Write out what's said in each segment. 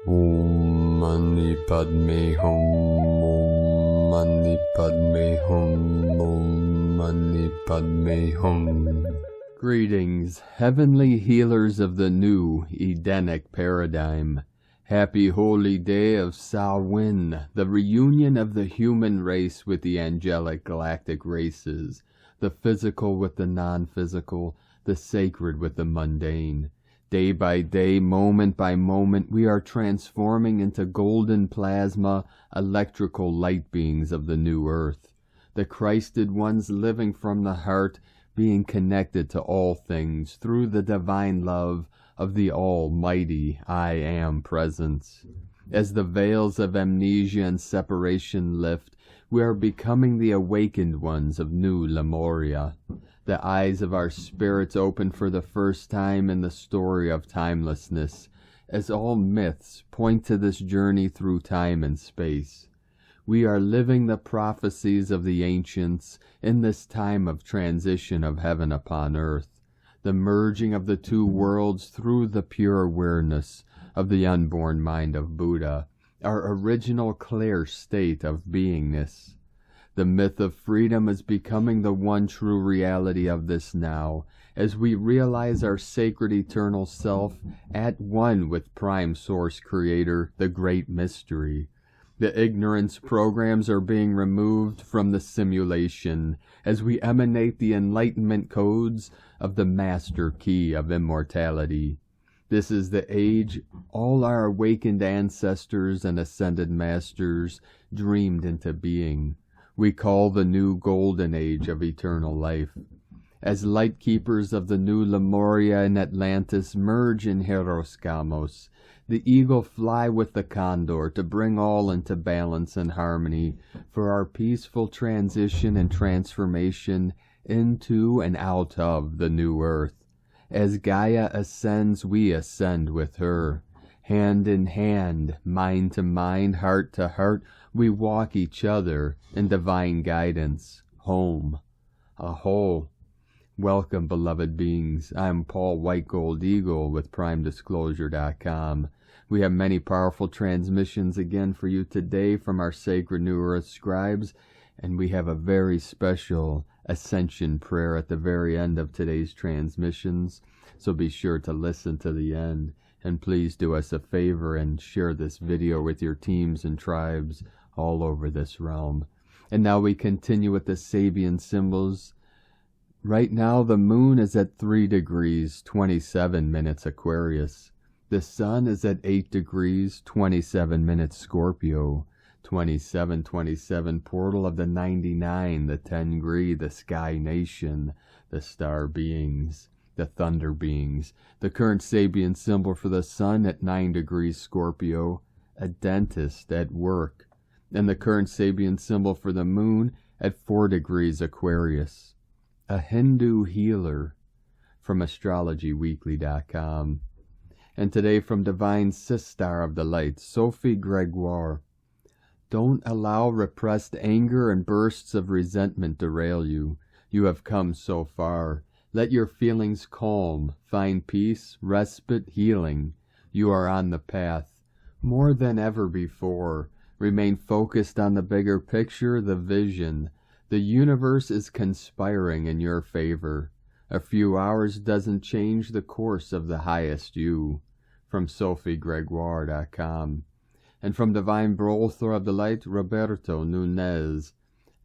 Om Mani Padme Hum, Om Mani Padme Hum, Om Mani Padme Hum. Greetings, heavenly healers of the new Edenic paradigm. Happy holy day of Samhain, the reunion of the human race with the angelic galactic races, the physical with the non-physical, the sacred with the mundane. Day by day, moment by moment, we are transforming into golden plasma, electrical light beings of the new earth. The Christed ones living from the heart, being connected to all things through the divine love of the almighty I Am presence. As the veils of amnesia and separation lift, we are becoming the awakened ones of new Lemuria. The eyes of our spirits open for the first time in the story of timelessness, as all myths point to this journey through time and space. We are living the prophecies of the ancients in this time of transition of heaven upon earth, the merging of the two worlds through the pure awareness of the unborn mind of Buddha, our original clear state of beingness. The myth of freedom is becoming the one true reality of this now, as we realize our sacred eternal self at one with Prime Source Creator, the Great Mystery. The ignorance programs are being removed from the simulation as we emanate the enlightenment codes of the Master Key of Immortality. This is the age all our awakened ancestors and ascended masters dreamed into being. We call the new golden age of eternal life. As light keepers of the new Lemuria and Atlantis merge in Hieros Gamos, the eagle fly with the Condor to bring all into balance and harmony for our peaceful transition and transformation into and out of the new earth. As Gaia ascends, we ascend with her. Hand in hand, mind to mind, heart to heart, we walk each other in divine guidance. Home. Aho. Welcome, beloved beings. I'm Paul White Gold Eagle with PrimeDisclosure.com. We have many powerful transmissions again for you today from our sacred New Earth scribes, and we have a very special Ascension prayer at the very end of today's transmissions, so be sure to listen to the end. And please do us a favor and share this video with your teams and tribes all over this realm. And now we continue with the Sabian symbols. Right now the moon is at 3 degrees 27 minutes Aquarius. The sun is at 8 degrees 27 minutes Scorpio. 2727 portal of the 99, the Tengri, the Sky Nation, the Star Beings, the Thunder Beings. The current Sabian symbol for the sun at 9 degrees Scorpio, a dentist at work. And the current Sabian symbol for the moon at 4 degrees Aquarius, a Hindu healer, from astrologyweekly.com. And today from Divine Sister of the Light, Sophie Gregoire. Don't allow repressed anger and bursts of resentment derail you. You have come so far. Let your feelings calm, find peace, respite, healing. You are on the path. More than ever before, remain focused on the bigger picture, the vision. The universe is conspiring in your favor. A few hours doesn't change the course of the highest you. From SophieGregoire.com. And from Divine Brother of the Light, Roberto Nunez.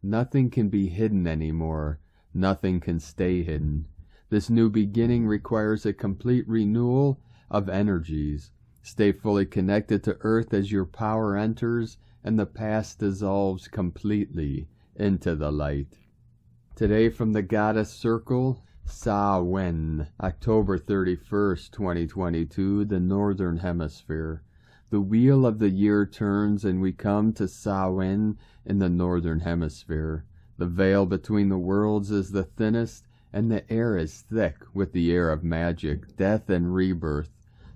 Nothing can be hidden anymore. Nothing can stay hidden. This new beginning requires a complete renewal of energies. Stay fully connected to Earth as your power enters and the past dissolves completely into the light. Today from the Goddess Circle, Samhain, October 31st, 2022, the Northern Hemisphere. The wheel of the year turns and we come to Samhain in the Northern Hemisphere. The veil between the worlds is the thinnest and the air is thick with the air of magic, death and rebirth.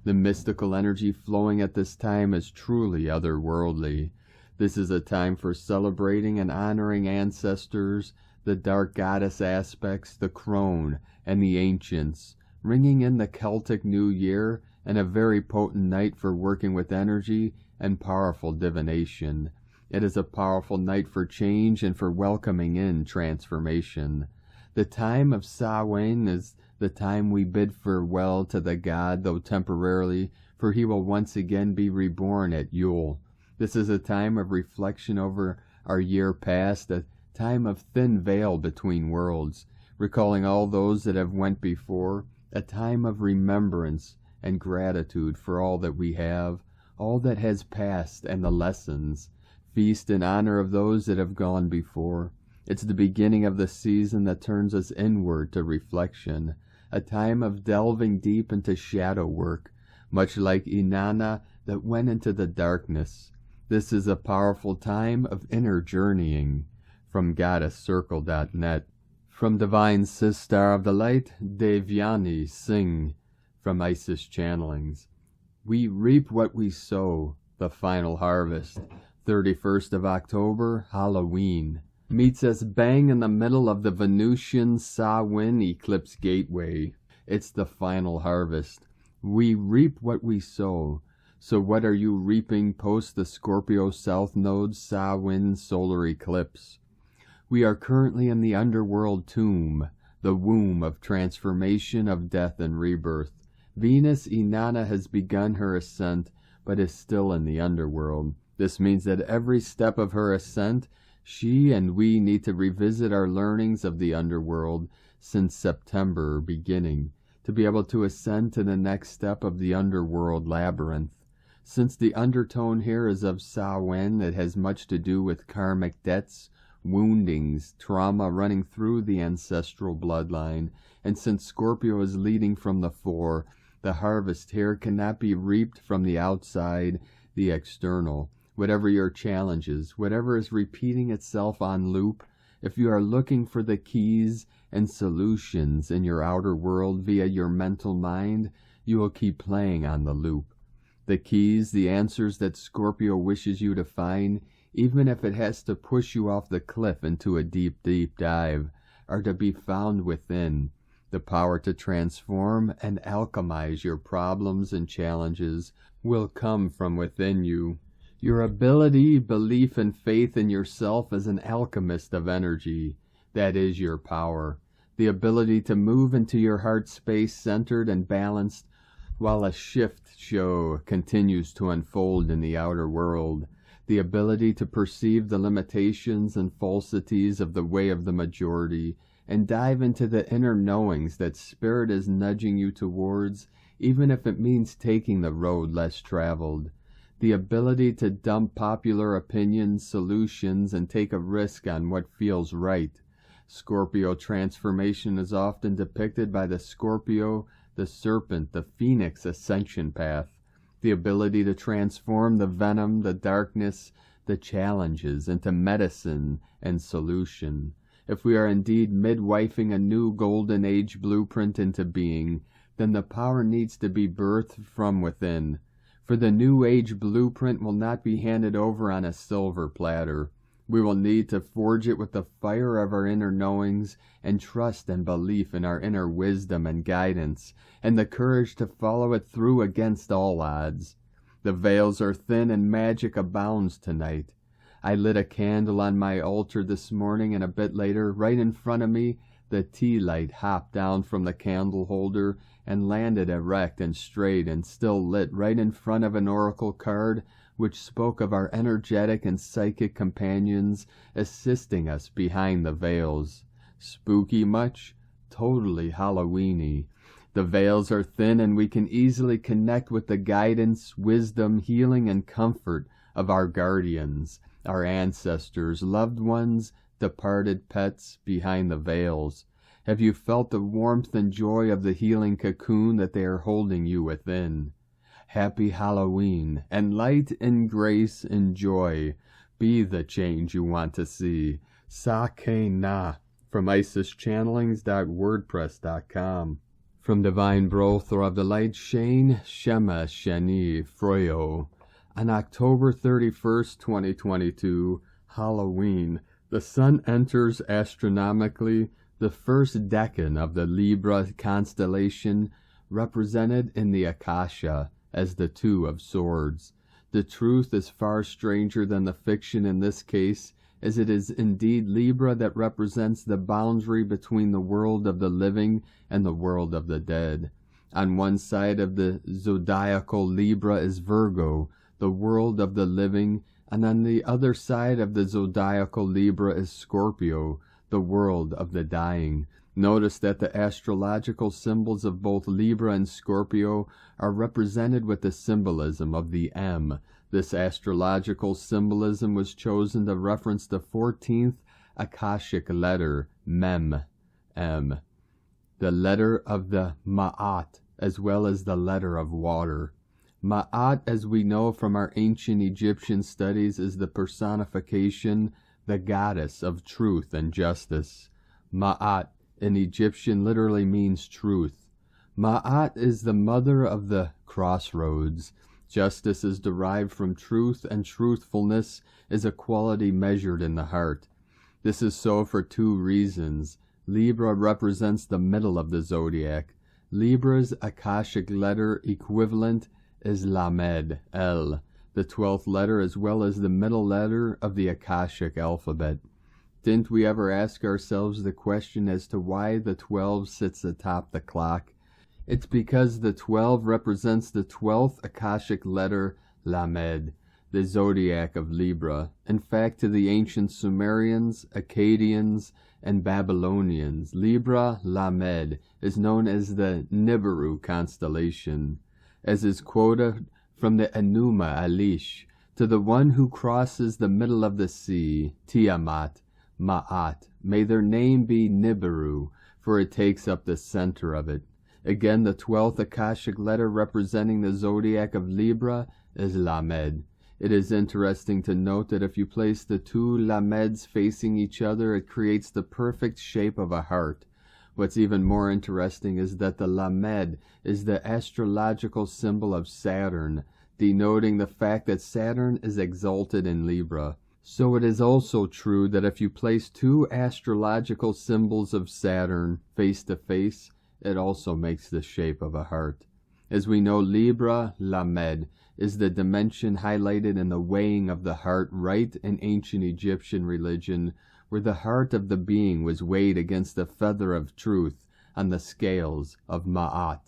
The mystical energy flowing at this time is truly otherworldly. This is a time for celebrating and honoring ancestors, the dark goddess aspects, the crone, and the ancients, ringing in the Celtic New Year and a very potent night for working with energy and powerful divination. It is a powerful night for change and for welcoming in transformation. The time of Samhain is the time we bid farewell to the god, though temporarily, for he will once again be reborn at Yule. This is a time of reflection over our year past, a time of thin veil between worlds, recalling all those that have went before, a time of remembrance and gratitude for all that we have, all that has passed and the lessons. Feast in honor of those that have gone before. It's the beginning of the season that turns us inward to reflection, a time of delving deep into shadow work, much like Inanna that went into the darkness. This is a powerful time of inner journeying. From goddesscircle.net. From Divine Sister of the Light, Devyani Singh. From Isis Channelings. We reap what we sow, the final harvest. 31st of October, Halloween. Meets us bang in the middle of the Venusian Samhain eclipse gateway. It's the final harvest. We reap what we sow. So what are you reaping post the Scorpio South Node Samhain solar eclipse? We are currently in the underworld tomb, the womb of transformation, of death and rebirth. Venus Inanna has begun her ascent, but is still in the underworld. This means that every step of her ascent, she and we need to revisit our learnings of the underworld since September beginning, to be able to ascend to the next step of the underworld labyrinth. Since the undertone here is of Samhain, it has much to do with karmic debts, woundings, trauma running through the ancestral bloodline, and since Scorpio is leading from the fore, the harvest here cannot be reaped from the outside, the external. Whatever your challenges, whatever is repeating itself on loop, if you are looking for the keys and solutions in your outer world via your mental mind, you will keep playing on the loop. The keys, the answers that Scorpio wishes you to find, even if it has to push you off the cliff into a deep, deep dive, are to be found within. The power to transform and alchemize your problems and challenges will come from within you. Your ability, belief, and faith in yourself as an alchemist of energy, that is your power. The ability to move into your heart space centered and balanced while a shift show continues to unfold in the outer world. The ability to perceive the limitations and falsities of the way of the majority and dive into the inner knowings that Spirit is nudging you towards, even if it means taking the road less traveled. The ability to dump popular opinions, solutions, and take a risk on what feels right. Scorpio transformation is often depicted by the Scorpio, the serpent, the phoenix ascension path. The ability to transform the venom, the darkness, the challenges into medicine and solution. If we are indeed midwifing a new golden age blueprint into being, then the power needs to be birthed from within. For the new age blueprint will not be handed over on a silver platter. We will need to forge it with the fire of our inner knowings and trust and belief in our inner wisdom and guidance, and the courage to follow it through against all odds. The veils are thin and magic abounds tonight. I lit a candle on my altar this morning, and a bit later, right in front of me, the tea light hopped down from the candle holder and landed erect and straight and still lit right in front of an oracle card which spoke of our energetic and psychic companions assisting us behind the veils. Spooky much? Totally Halloweeny. The veils are thin and we can easily connect with the guidance, wisdom, healing, and comfort of our guardians, our ancestors, loved ones, departed pets behind the veils. Have you felt the warmth and joy of the healing cocoon that they are holding you within? Happy Halloween, and light and grace and joy be the change you want to see. Sakena from isischannelings.wordpress.com. From Divine Brother of the Light, Shane Shema Shani Froyo. On October 31st, 2022, Halloween, the sun enters astronomically the first decan of the Libra constellation, represented in the Akasha as the Two of Swords. The truth is far stranger than the fiction in this case, as it is indeed Libra that represents the boundary between the world of the living and the world of the dead. On one side of the zodiacal Libra is Virgo, the world of the living, and on the other side of the zodiacal Libra is Scorpio, the world of the dying. Notice that the astrological symbols of both Libra and Scorpio are represented with the symbolism of the M. This astrological symbolism was chosen to reference the 14th Akashic letter, Mem, M, the letter of the Ma'at, as well as the letter of water. Ma'at, as we know from our ancient Egyptian studies, is the personification, the goddess of truth and justice. Ma'at in Egyptian literally means truth. Ma'at is the mother of the crossroads. Justice is derived from truth, and truthfulness is a quality measured in the heart. This is so for two reasons. Libra represents the middle of the zodiac. Libra's Akashic letter equivalent is Lamed, L, the 12th letter as well as the middle letter of the Akashic alphabet. Didn't we ever ask ourselves the question as to why the 12 sits atop the clock? It's because the 12 represents the 12th Akashic letter, Lamed, the zodiac of Libra. In fact, to the ancient Sumerians, Akkadians, and Babylonians, Libra, Lamed, is known as the Nibiru constellation, as is quoted from the Enuma Elish, to the one who crosses the middle of the sea, Tiamat, Ma'at, may their name be Nibiru, for it takes up the center of it. Again, the 12th Akashic letter representing the zodiac of Libra is Lamed. It is interesting to note that if you place the two Lameds facing each other, it creates the perfect shape of a heart. What's even more interesting is that the Lamed is the astrological symbol of Saturn, denoting the fact that Saturn is exalted in Libra. So it is also true that if you place two astrological symbols of Saturn face to face, it also makes the shape of a heart. As we know, Libra, Lamed, is the dimension highlighted in the weighing of the heart rite in ancient Egyptian religion, where the heart of the being was weighed against the feather of truth on the scales of Ma'at.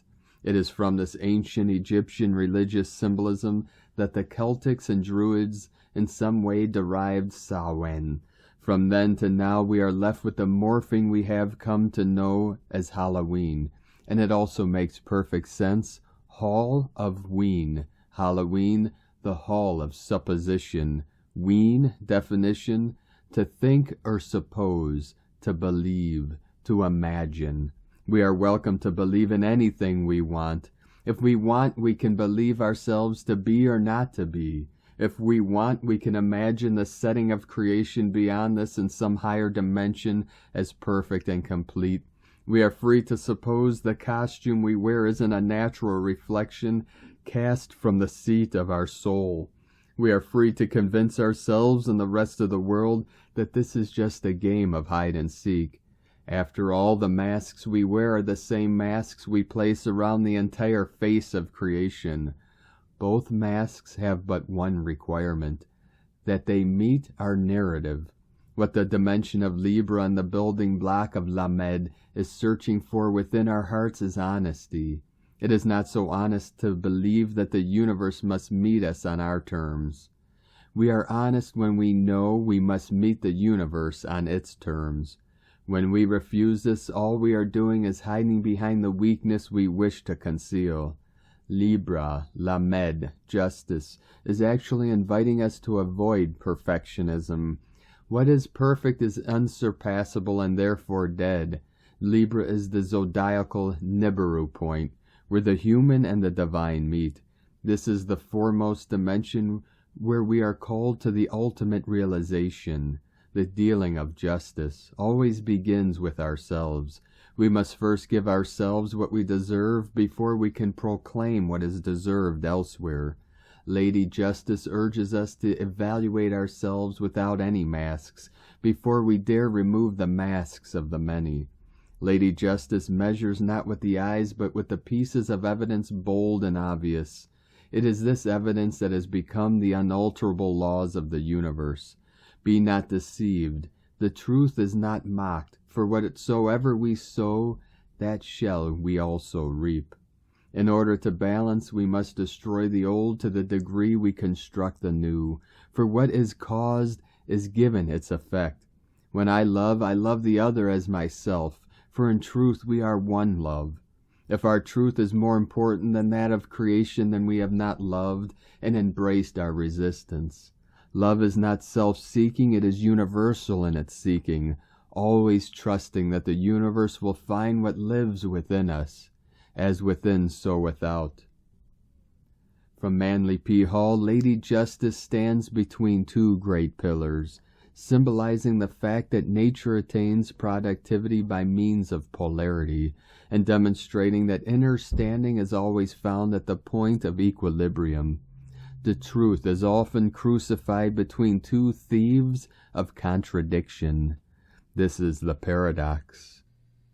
It is from this ancient Egyptian religious symbolism that the Celtics and Druids in some way derived Samhain. From then to now we are left with the morphing we have come to know as Halloween, and it also makes perfect sense. Hall of Ween. Halloween, the hall of supposition. Ween, definition, to think or suppose, to believe, to imagine. We are welcome to believe in anything we want. If we want, we can believe ourselves to be or not to be. If we want, we can imagine the setting of creation beyond this in some higher dimension as perfect and complete. We are free to suppose the costume we wear isn't a natural reflection cast from the seat of our soul. We are free to convince ourselves and the rest of the world that this is just a game of hide and seek. After all, the masks we wear are the same masks we place around the entire face of creation. Both masks have but one requirement, that they meet our narrative. What the dimension of Libra and the building block of Lamed is searching for within our hearts is honesty. It is not so honest to believe that the universe must meet us on our terms. We are honest when we know we must meet the universe on its terms. When we refuse this, all we are doing is hiding behind the weakness we wish to conceal. Libra, Lamed, justice, is actually inviting us to avoid perfectionism. What is perfect is unsurpassable and therefore dead. Libra is the zodiacal Nibiru point, where the human and the divine meet. This is the foremost dimension where we are called to the ultimate realization. The dealing of justice always begins with ourselves. We must first give ourselves what we deserve before we can proclaim what is deserved elsewhere. Lady Justice urges us to evaluate ourselves without any masks, before we dare remove the masks of the many. Lady Justice measures not with the eyes, but with the pieces of evidence bold and obvious. It is this evidence that has become the unalterable laws of the universe. Be not deceived. The truth is not mocked, for whatsoever we sow, that shall we also reap. In order to balance, we must destroy the old to the degree we construct the new, for what is caused is given its effect. When I love the other as myself, for in truth we are one love. If our truth is more important than that of creation, then we have not loved and embraced our resistance. Love is not self-seeking, it is universal in its seeking, always trusting that the universe will find what lives within us, as within so without. From Manly P. Hall, Lady Justice stands between two great pillars, symbolizing the fact that nature attains productivity by means of polarity, and demonstrating that inner standing is always found at the point of equilibrium. The truth is often crucified between two thieves of contradiction. This is the paradox.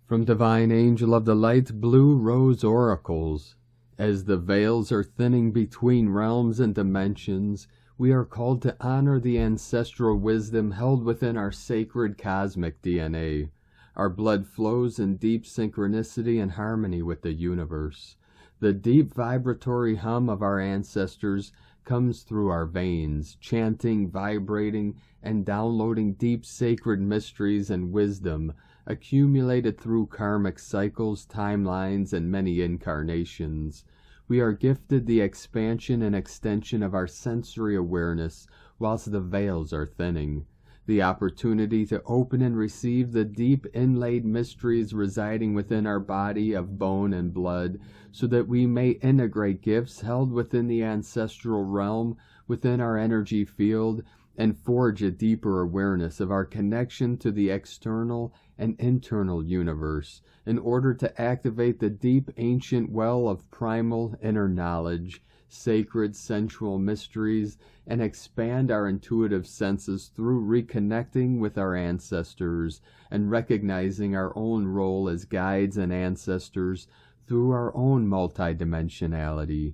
From Divine Angel of the Light, Blue Rose Oracles. As the veils are thinning between realms and dimensions, we are called to honor the ancestral wisdom held within our sacred cosmic DNA. Our blood flows in deep synchronicity and harmony with the universe. The deep vibratory hum of our ancestors comes through our veins, chanting, vibrating, and downloading deep sacred mysteries and wisdom accumulated through karmic cycles, timelines, and many incarnations. We are gifted the expansion and extension of our sensory awareness whilst the veils are thinning, the opportunity to open and receive the deep inlaid mysteries residing within our body of bone and blood, so that we may integrate gifts held within the ancestral realm within our energy field and forge a deeper awareness of our connection to the external and internal universe in order to activate the deep ancient well of primal inner knowledge, sacred sensual mysteries, and expand our intuitive senses through reconnecting with our ancestors and recognizing our own role as guides and ancestors through our own multidimensionality.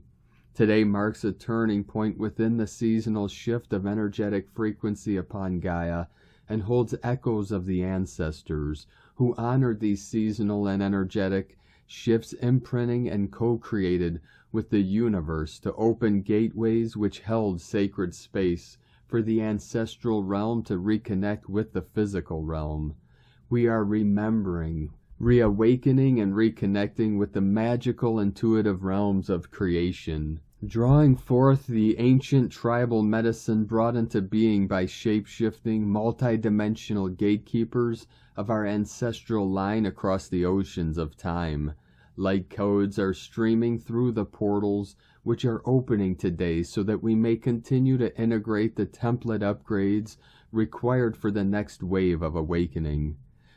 Today marks a turning point within the seasonal shift of energetic frequency upon Gaia and holds echoes of the ancestors who honored these seasonal and energetic shifts, imprinting and co-created with the universe to open gateways which held sacred space for the ancestral realm to reconnect with the physical realm. We are remembering, reawakening, and reconnecting with the magical intuitive realms of creation, drawing forth the ancient tribal medicine brought into being by shape-shifting, multi-dimensional gatekeepers of our ancestral line across the oceans of time. Light codes are streaming through the portals which are opening today so that we may continue to integrate the template upgrades required for the next wave of awakening.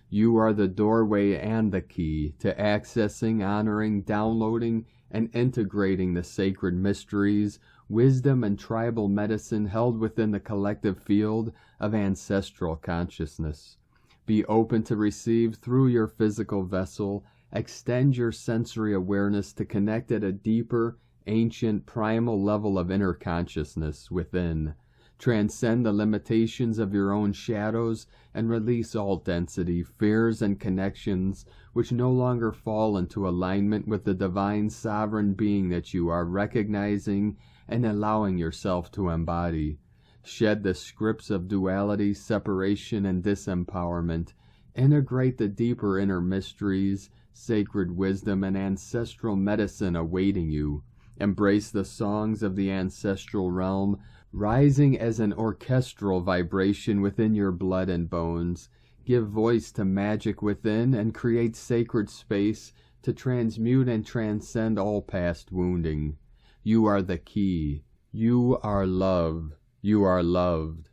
You are the doorway and the key to accessing, honoring, downloading, and integrating the sacred mysteries, wisdom, and tribal medicine held within the collective field of ancestral consciousness. Be open to receive through your physical vessel. Extend your sensory awareness to connect at a deeper, ancient, primal level of inner consciousness within. Transcend the limitations of your own shadows and release all density, fears, and connections which no longer fall into alignment with the divine sovereign being that you are recognizing and allowing yourself to embody. Shed the scripts of duality, separation, and disempowerment. Integrate the deeper inner mysteries, sacred wisdom, and ancestral medicine awaiting you. Embrace the songs of the ancestral realm, rising as an orchestral vibration within your blood and bones. Give voice to magic within and create sacred space to transmute and transcend all past wounding. You are the key. You are love. You are loved.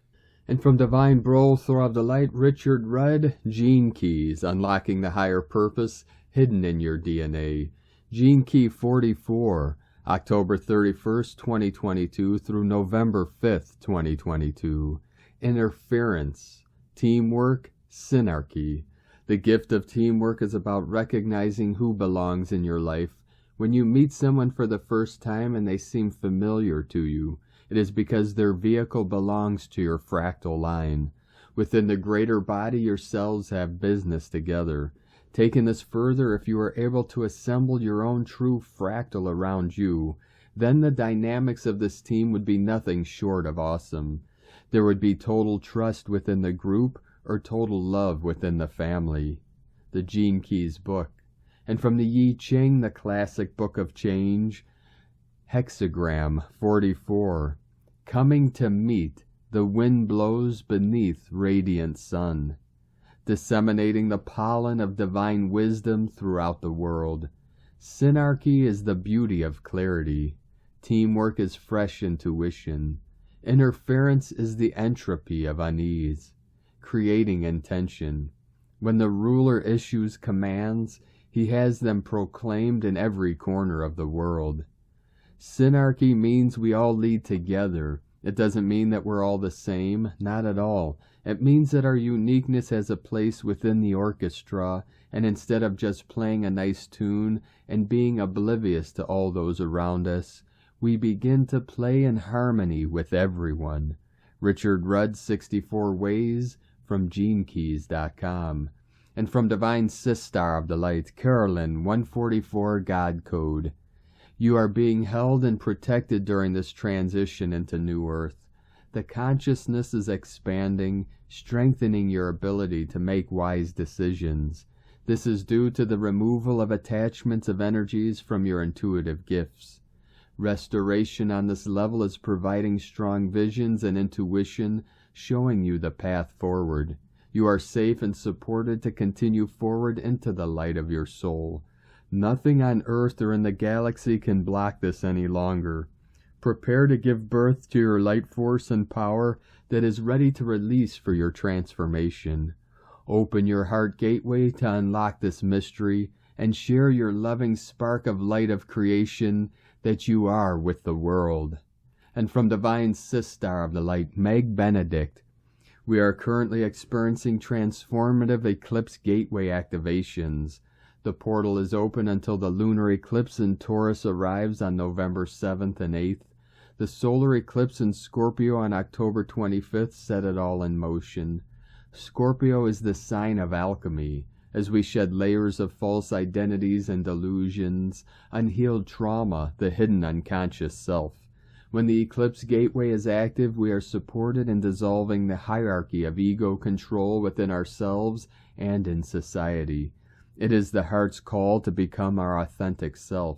And from Divine Bro, Throw of the Light, Richard Rudd, Gene Keys, Unlocking the Higher Purpose Hidden in Your DNA. Gene Key 44, October 31st, 2022 through November 5th, 2022. Interference, teamwork, synarchy. The gift of teamwork is about recognizing who belongs in your life. When you meet someone for the first time and they seem familiar to you, it is because their vehicle belongs to your fractal line. Within the greater body, your cells have business together. Taking this further, if you are able to assemble your own true fractal around you, then the dynamics of this team would be nothing short of awesome. There would be total trust within the group or total love within the family. The Gene Keys book. And from the I Ching, the classic book of change, hexagram 44. Coming to meet, the wind blows beneath radiant sun, disseminating the pollen of divine wisdom throughout the world. Synarchy is the beauty of clarity. Teamwork is fresh intuition. Interference is the entropy of unease, creating intention. When the ruler issues commands, he has them proclaimed in every corner of the world. Synarchy means we all lead together. It doesn't mean that we're all the same, not at all. It means that our uniqueness has a place within the orchestra, and instead of just playing a nice tune and being oblivious to all those around us, we begin to play in harmony with everyone. Richard Rudd's 64 Ways from GeneKeys.com. And from Divine Sistar of the Light, Carolyn 144 God Code. You are being held and protected during this transition into New Earth. The consciousness is expanding, strengthening your ability to make wise decisions. This is due to the removal of attachments of energies from your intuitive gifts. Restoration on this level is providing strong visions and intuition, showing you the path forward. You are safe and supported to continue forward into the light of your soul. Nothing on earth or in the galaxy can block this any longer. Prepare to give birth to your light force and power that is ready to release for your transformation. Open your heart gateway to unlock this mystery and share your loving spark of light of creation that you are with the world. And from Divine Sistar of the Light, Meg Benedict, we are currently experiencing transformative eclipse gateway activations. The portal is open until the lunar eclipse in Taurus arrives on November 7th and 8th. The solar eclipse in Scorpio on October 25th set it all in motion. Scorpio is the sign of alchemy, as we shed layers of false identities and delusions, unhealed trauma, the hidden unconscious self. When the eclipse gateway is active, we are supported in dissolving the hierarchy of ego control within ourselves and in society. It is the heart's call to become our authentic self.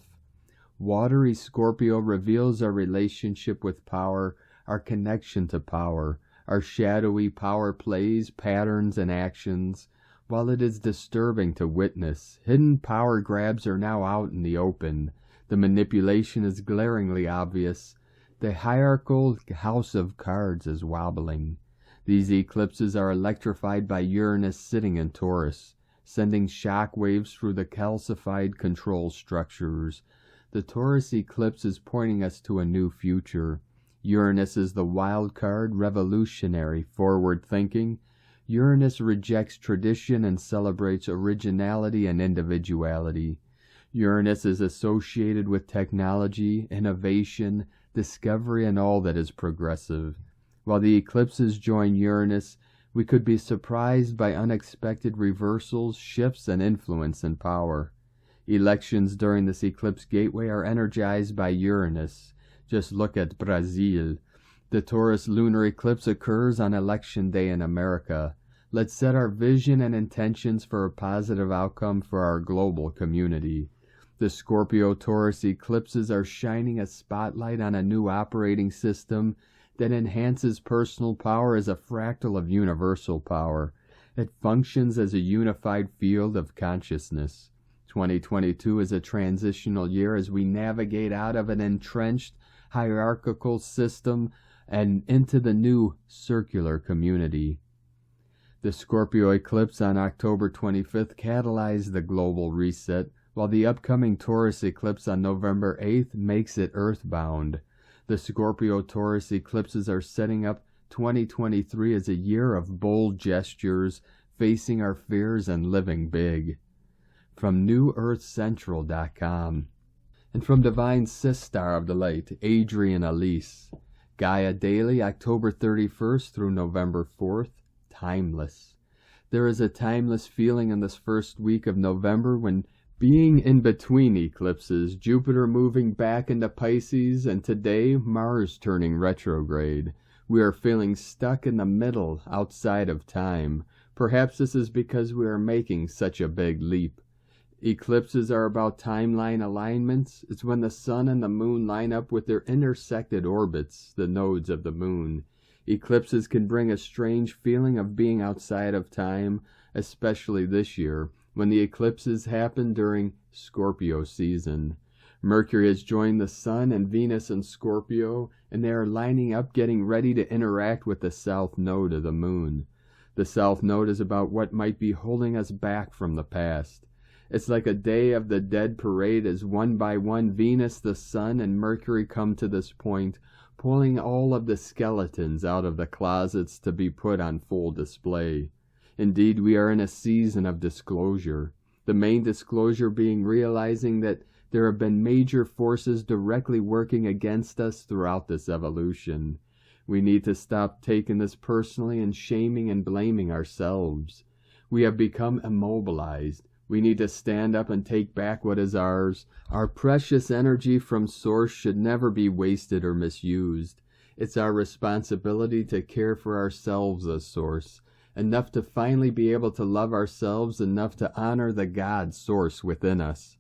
Watery Scorpio reveals our relationship with power, our connection to power, our shadowy power plays, patterns, and actions. While it is disturbing to witness, hidden power grabs are now out in the open. The manipulation is glaringly obvious. The hierarchical house of cards is wobbling. These eclipses are electrified by Uranus sitting in Taurus, sending shock waves through the calcified control structures. The Taurus eclipse is pointing us to a new future. Uranus is the wild card, revolutionary, forward-thinking. Uranus rejects tradition and celebrates originality and individuality. Uranus is associated with technology, innovation, discovery, and all that is progressive. While the eclipses join Uranus, we could be surprised by unexpected reversals, shifts, and influence and power. Elections during this eclipse gateway are energized by Uranus. Just look at Brazil. The Taurus lunar eclipse occurs on election day in America. Let's set our vision and intentions for a positive outcome for our global community. The Scorpio-Taurus eclipses are shining a spotlight on a new operating system that enhances personal power as a fractal of universal power. It functions as a unified field of consciousness. 2022 is a transitional year as we navigate out of an entrenched hierarchical system and into the new circular community. The Scorpio eclipse on October 25th catalyzed the global reset, while the upcoming Taurus eclipse on November 8th makes it earthbound. The Scorpio-Taurus eclipses are setting up 2023 as a year of bold gestures, facing our fears and living big. From NewEarthCentral.com. And from Divine Sistar of the Light, Adrian Elise. Gaia Daily, October 31st through November 4th. Timeless. There is a timeless feeling in this first week of November when, being in between eclipses, Jupiter moving back into Pisces, and today Mars turning retrograde, we are feeling stuck in the middle, outside of time. Perhaps this is because we are making such a big leap. Eclipses are about timeline alignments. It's when the sun and the moon line up with their intersected orbits, the nodes of the moon. Eclipses can bring a strange feeling of being outside of time, especially this year, when the eclipses happen during Scorpio season. Mercury has joined the Sun and Venus in Scorpio, and they are lining up getting ready to interact with the south node of the moon. The south node is about what might be holding us back from the past. It's like a Day of the Dead parade as one by one Venus, the Sun, and Mercury come to this point, pulling all of the skeletons out of the closets to be put on full display. Indeed, we are in a season of disclosure. The main disclosure being realizing that there have been major forces directly working against us throughout this evolution. We need to stop taking this personally and shaming and blaming ourselves. We have become immobilized. We need to stand up and take back what is ours. Our precious energy from Source should never be wasted or misused. It's our responsibility to care for ourselves as Source, enough to finally be able to love ourselves, enough to honor the God Source within us.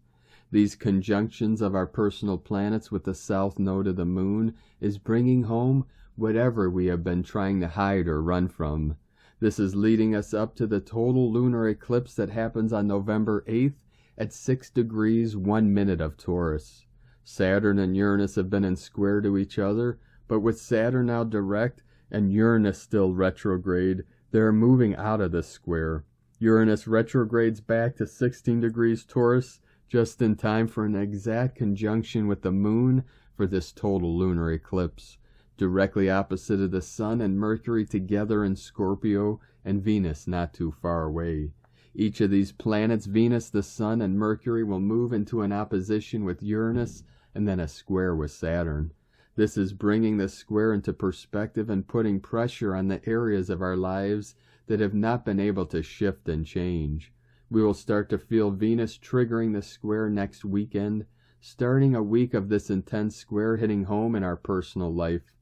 These conjunctions of our personal planets with the south node of the moon is bringing home whatever we have been trying to hide or run from. This is leading us up to the total lunar eclipse that happens on November 8th at 6 degrees 1 minute of Taurus. Saturn and Uranus have been in square to each other, but with Saturn now direct and Uranus still retrograde, they are moving out of the square. Uranus retrogrades back to 16 degrees Taurus, just in time for an exact conjunction with the moon for this total lunar eclipse, directly opposite of the Sun and Mercury together in Scorpio, and Venus not too far away. Each of these planets, Venus, the Sun, and Mercury, will move into an opposition with Uranus and then a square with Saturn. This is bringing the square into perspective and putting pressure on the areas of our lives that have not been able to shift and change. We will start to feel Venus triggering the square next weekend, starting a week of this intense square hitting home in our personal life.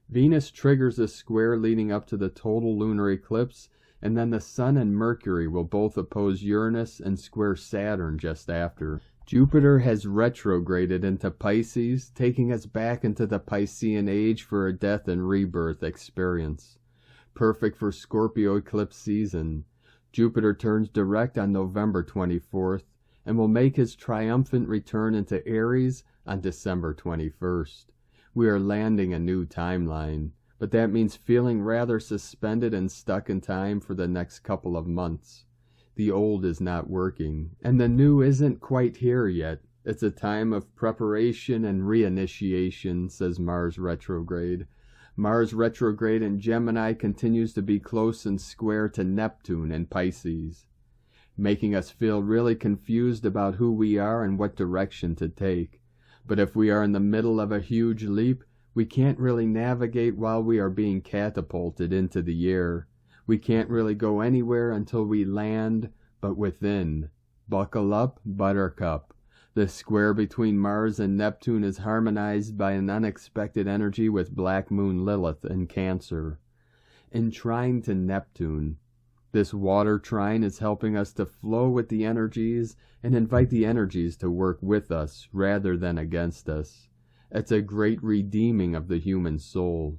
Venus triggers the square leading up to the total lunar eclipse, and then the Sun and Mercury will both oppose Uranus and square Saturn just after. Jupiter has retrograded into Pisces, taking us back into the Piscean age for a death and rebirth experience. Perfect for Scorpio eclipse season. Jupiter turns direct on November 24th and will make his triumphant return into Aries on December 21st. We are landing a new timeline, but that means feeling rather suspended and stuck in time for the next couple of months. The old is not working, and the new isn't quite here yet. It's a time of preparation and reinitiation, says Mars retrograde. Mars retrograde in Gemini continues to be close and square to Neptune in Pisces, making us feel really confused about who we are and what direction to take. But if we are in the middle of a huge leap, we can't really navigate while we are being catapulted into the air. We can't really go anywhere until we land, but within. Buckle up, Buttercup. The square between Mars and Neptune is harmonized by an unexpected energy with Black Moon Lilith in Cancer. In trine to Neptune, this water trine is helping us to flow with the energies and invite the energies to work with us rather than against us. It's a great redeeming of the human soul.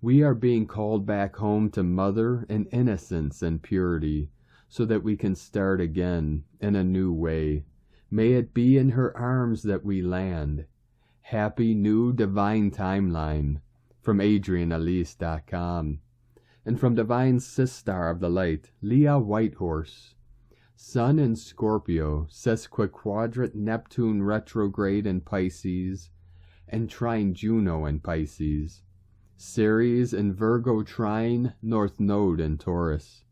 We are being called back home to Mother and innocence and purity, so that we can start again in a new way. May it be in her arms that we land. Happy new divine timeline. From AdrianElise.com. And from Divine Sistar of the Light, Leah Whitehorse. Sun in Scorpio, sesquiquadrate Neptune retrograde in Pisces, and trine Juno in Pisces. Ceres in Virgo trine, North Node in Taurus.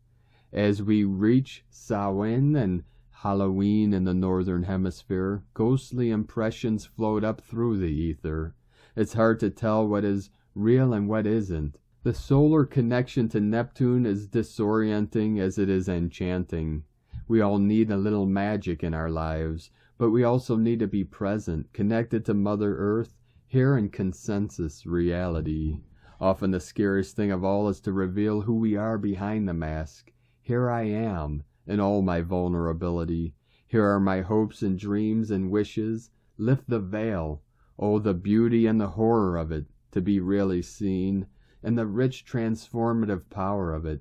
As we reach Samhain and Halloween in the northern hemisphere, ghostly impressions float up through the ether. It's hard to tell what is real and what isn't. The solar connection to Neptune is disorienting as it is enchanting. We all need a little magic in our lives, but we also need to be present, connected to Mother Earth, here in consensus reality. Often the scariest thing of all is to reveal who we are behind the mask. Here I am, in all my vulnerability. Here are my hopes and dreams and wishes. Lift the veil. Oh, the beauty and the horror of it, to be really seen, and the rich transformative power of it.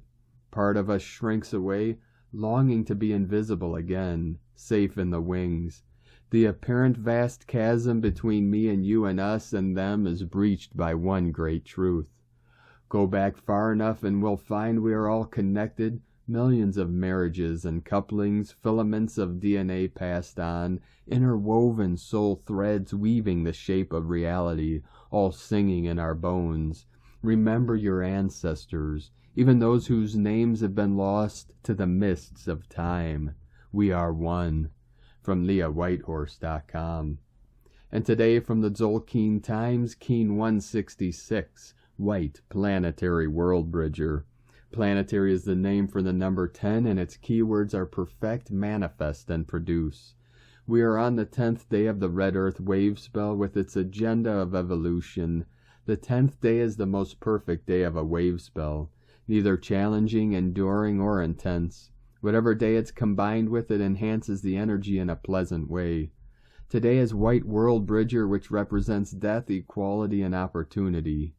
Part of us shrinks away, longing to be invisible again, safe in the wings. The apparent vast chasm between me and you and us and them is breached by one great truth. Go back far enough and we'll find we are all connected, millions of marriages and couplings, filaments of DNA passed on, interwoven soul threads weaving the shape of reality, all singing in our bones. Remember your ancestors, even those whose names have been lost to the mists of time. We are one. From LeahWhitehorse.com. And today from the Tzolk'in Times, Keen 166, White Planetary World Bridger. Planetary is the name for the number 10, and its keywords are perfect, manifest, and produce. We are on the 10th day of the Red Earth wave spell with its agenda of evolution. The 10th day is the most perfect day of a wave spell, neither challenging, enduring, or intense. Whatever day it's combined with, it enhances the energy in a pleasant way. Today is White World Bridger, which represents death, equality, and opportunity.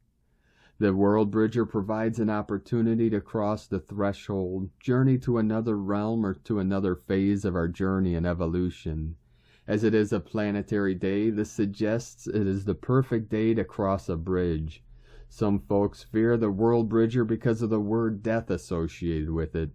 The World Bridger provides an opportunity to cross the threshold, journey to another realm or to another phase of our journey and evolution. As it is a planetary day, this suggests it is the perfect day to cross a bridge. Some folks fear the World Bridger because of the word death associated with it.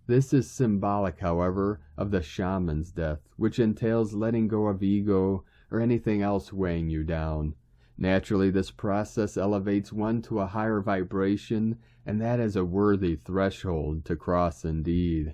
This is symbolic, however, of the shaman's death, which entails letting go of ego or anything else weighing you down. Naturally, this process elevates one to a higher vibration, and that is a worthy threshold to cross indeed.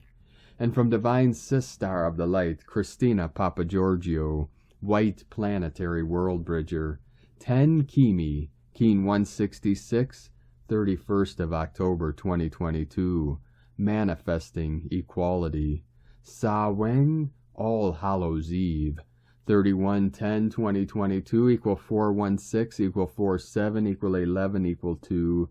And from Divine Sistar of the Light, Christina Papagiorgio, White Planetary World Bridger, 10 Kimi, Keen 166, 31st of October 2022. Manifesting equality. Samhain, All Hallows Eve, 31/10/2022 equal 416 equal 47 equal 11 equal 2.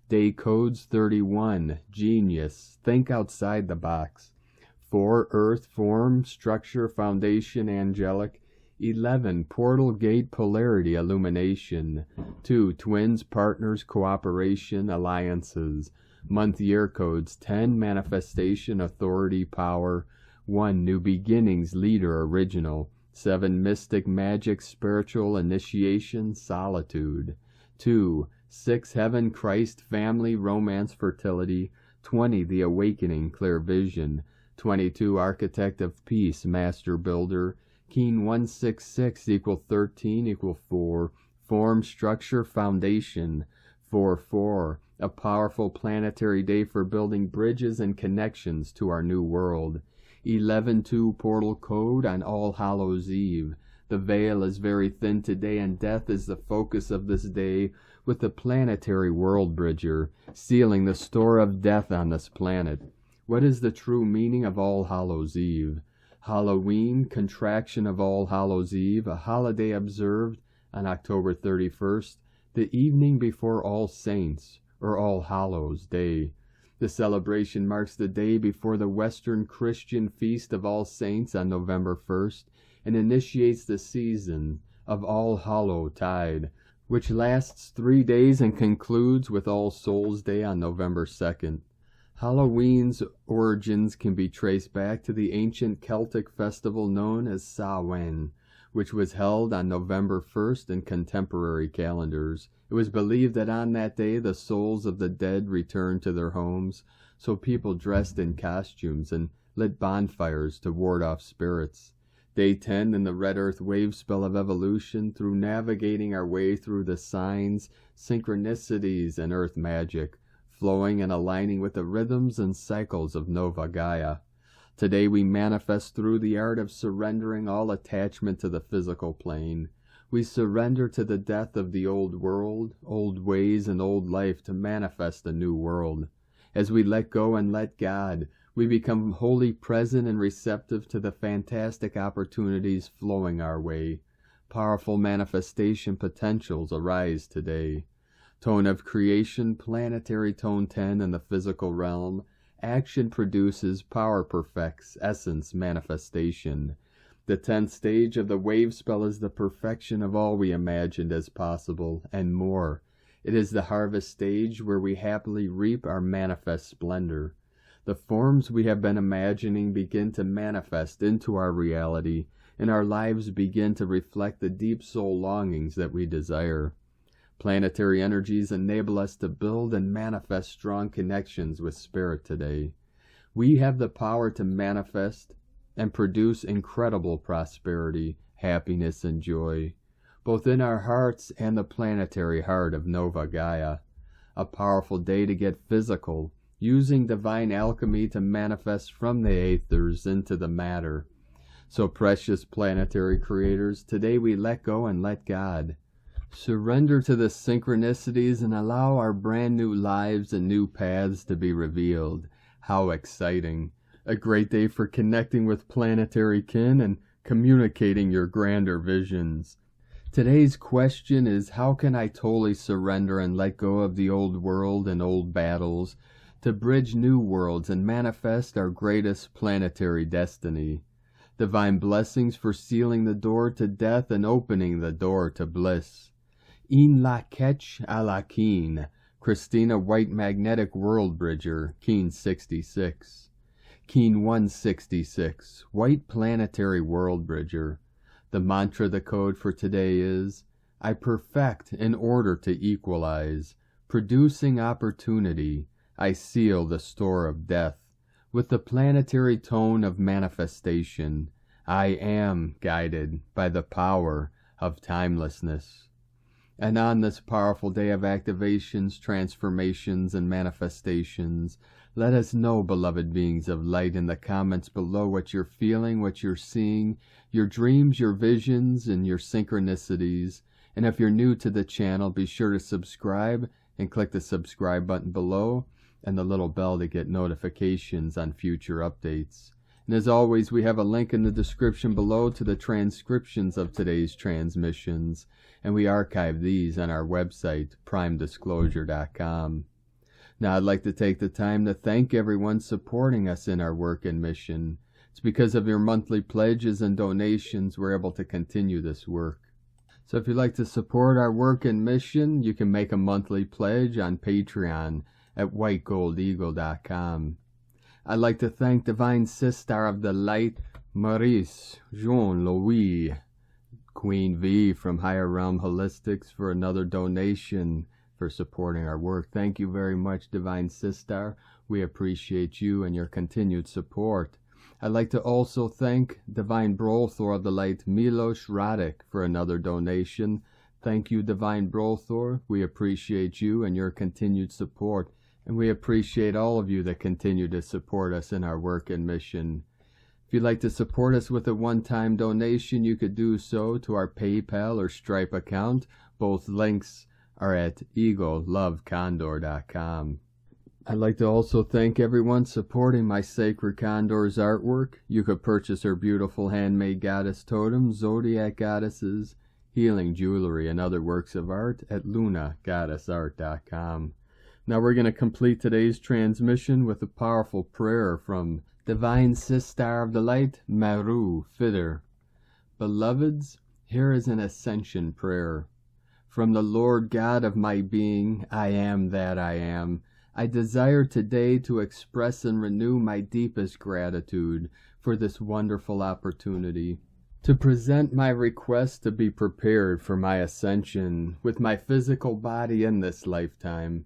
Day codes 31. Genius. Think outside the box. 4. Earth, form, structure, foundation, angelic. 11. Portal, gate, polarity, illumination. 2. Twins, partners, cooperation, alliances. Month year codes 10. Manifestation, authority, power. 1. New beginnings, leader, original. 7. Mystic, magic, spiritual, initiation, solitude. 2. 6. Heaven, Christ, family, romance, fertility. 20. The awakening, clear vision. 22. Architect of peace, master builder. Keen 166 equal 13 equal 4. Form, structure, foundation. 4/4. A powerful planetary day for building bridges and connections to our new world. 11/2 portal code on All Hallows Eve. The veil is very thin today, and death is the focus of this day, with the planetary world bridger sealing the store of death on this planet. What is the true meaning of All Hallows Eve? Halloween, contraction of All Hallows Eve, a holiday observed on October 31st, the evening before All Saints, or All Hallows Day. The celebration marks the day before the Western Christian Feast of All Saints on November 1st and initiates the season of All Hallow Tide, which lasts 3 days and concludes with All Souls Day on November 2nd. Halloween's origins can be traced back to the ancient Celtic festival known as Samhain, which was held on November 1st in contemporary calendars. It was believed that on that day the souls of the dead returned to their homes, so people dressed in costumes and lit bonfires to ward off spirits. Day 10 in the Red Earth wave spell of evolution, through navigating our way through the signs, synchronicities, and earth magic, flowing and aligning with the rhythms and cycles of Nova Gaia. Today we manifest through the art of surrendering all attachment to the physical plane. We surrender to the death of the old world, old ways, and old life to manifest a new world. As we let go and let God, we become wholly present and receptive to the fantastic opportunities flowing our way. Powerful manifestation potentials arise today. Tone of creation, planetary tone 10 in the physical realm. Action produces, power perfects, essence manifestation. The 10th stage of the wave spell is the perfection of all we imagined as possible, and more. It is the harvest stage where we happily reap our manifest splendor. The forms we have been imagining begin to manifest into our reality, and our lives begin to reflect the deep soul longings that we desire. Planetary energies enable us to build and manifest strong connections with Spirit today. We have the power to manifest and produce incredible prosperity, happiness, and joy, both in our hearts and the planetary heart of Nova Gaia. A powerful day to get physical, using divine alchemy to manifest from the aethers into the matter. So precious planetary creators, today we let go and let God. Surrender to the synchronicities and allow our brand new lives and new paths to be revealed. How exciting! A great day for connecting with planetary kin and communicating your grander visions. Today's question is, how can I totally surrender and let go of the old world and old battles to bridge new worlds and manifest our greatest planetary destiny? Divine blessings for sealing the door to death and opening the door to bliss. In la ketch a la keen, Christina White Magnetic World Bridger, Keen 66. Keen 166, White Planetary World Bridger. The mantra, the code for today is, I perfect in order to equalize, producing opportunity. I seal the store of death with the planetary tone of manifestation. I am guided by the power of timelessness. And on this powerful day of activations, transformations, and manifestations, let us know, beloved beings of light, in the comments below what you're feeling, what you're seeing, your dreams, your visions, and your synchronicities. And if you're new to the channel, be sure to subscribe and click the subscribe button below and the little bell to get notifications on future updates. And as always, we have a link in the description below to the transcriptions of today's transmissions, and we archive these on our website, primedisclosure.com. Now, I'd like to take the time to thank everyone supporting us in our work and mission. It's because of your monthly pledges and donations we're able to continue this work. So if you'd like to support our work and mission, you can make a monthly pledge on Patreon at whitegoldeagle.com. I'd like to thank Divine Sister of the Light, Maurice, Jean-Louis, Queen V from Higher Realm Holistics for another donation for supporting our work. Thank you very much, Divine Sister. We appreciate you and your continued support. I'd like to also thank Divine Brolthor of the Light, Milos Radek, for another donation. Thank you, Divine Brolthor. We appreciate you and your continued support. And we appreciate all of you that continue to support us in our work and mission. If you'd like to support us with a one-time donation, you could do so to our PayPal or Stripe account. Both links are at egolovecondor.com. I'd like to also thank everyone supporting my Sacred Condor's artwork. You could purchase her beautiful handmade goddess totems, zodiac goddesses, healing jewelry, and other works of art at lunagoddessart.com. Now we're going to complete today's transmission with a powerful prayer from Divine Sister of the Light, Maru Fitter. Beloveds, here is an Ascension prayer. From the Lord God of my being, I am that I am. I desire today to express and renew my deepest gratitude for this wonderful opportunity, to present my request to be prepared for my ascension with my physical body in this lifetime.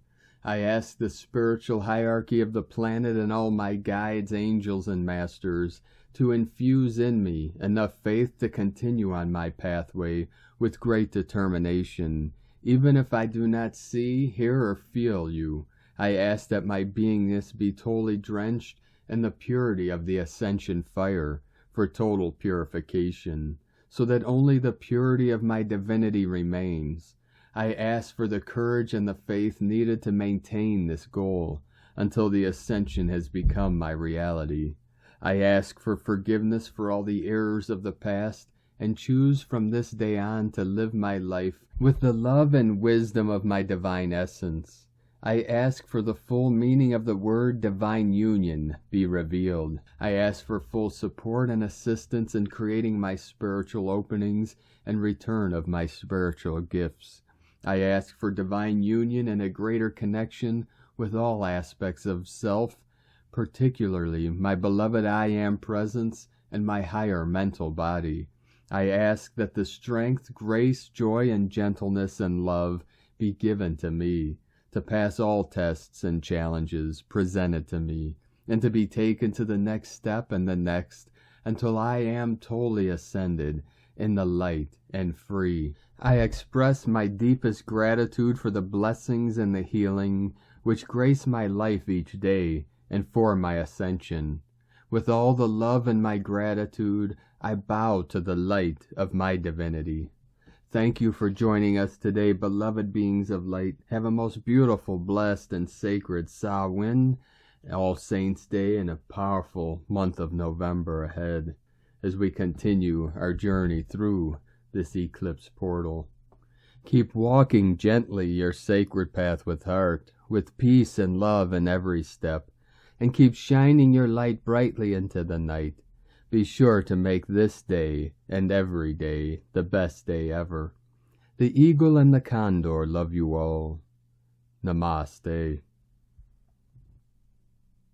I ask the spiritual hierarchy of the planet and all my guides, angels, and masters to infuse in me enough faith to continue on my pathway with great determination, even if I do not see, hear, or feel you. I ask that my beingness be totally drenched in the purity of the Ascension fire for total purification, so that only the purity of my divinity remains. I ask for the courage and the faith needed to maintain this goal until the Ascension has become my reality. I ask for forgiveness for all the errors of the past and choose from this day on to live my life with the love and wisdom of my divine essence. I ask for the full meaning of the word divine union be revealed. I ask for full support and assistance in creating my spiritual openings and return of my spiritual gifts. I ask for divine union and a greater connection with all aspects of self, particularly my beloved I Am presence and my higher mental body. I ask that the strength, grace, joy, and gentleness and love be given to me, to pass all tests and challenges presented to me, and to be taken to the next step and the next, until I am totally ascended in the light and free. I express my deepest gratitude for the blessings and the healing which grace my life each day and for my ascension. With all the love and my gratitude, I bow to the light of my divinity. Thank you for joining us today, beloved beings of light. Have a most beautiful, blessed, and sacred Samhain, All Saints' Day, and a powerful month of November ahead as we continue our journey through this eclipse portal. Keep walking gently your sacred path with heart, with peace and love in every step, and keep shining your light brightly into the night. Be sure to make this day and every day the best day ever. The eagle and the condor love you all. Namaste.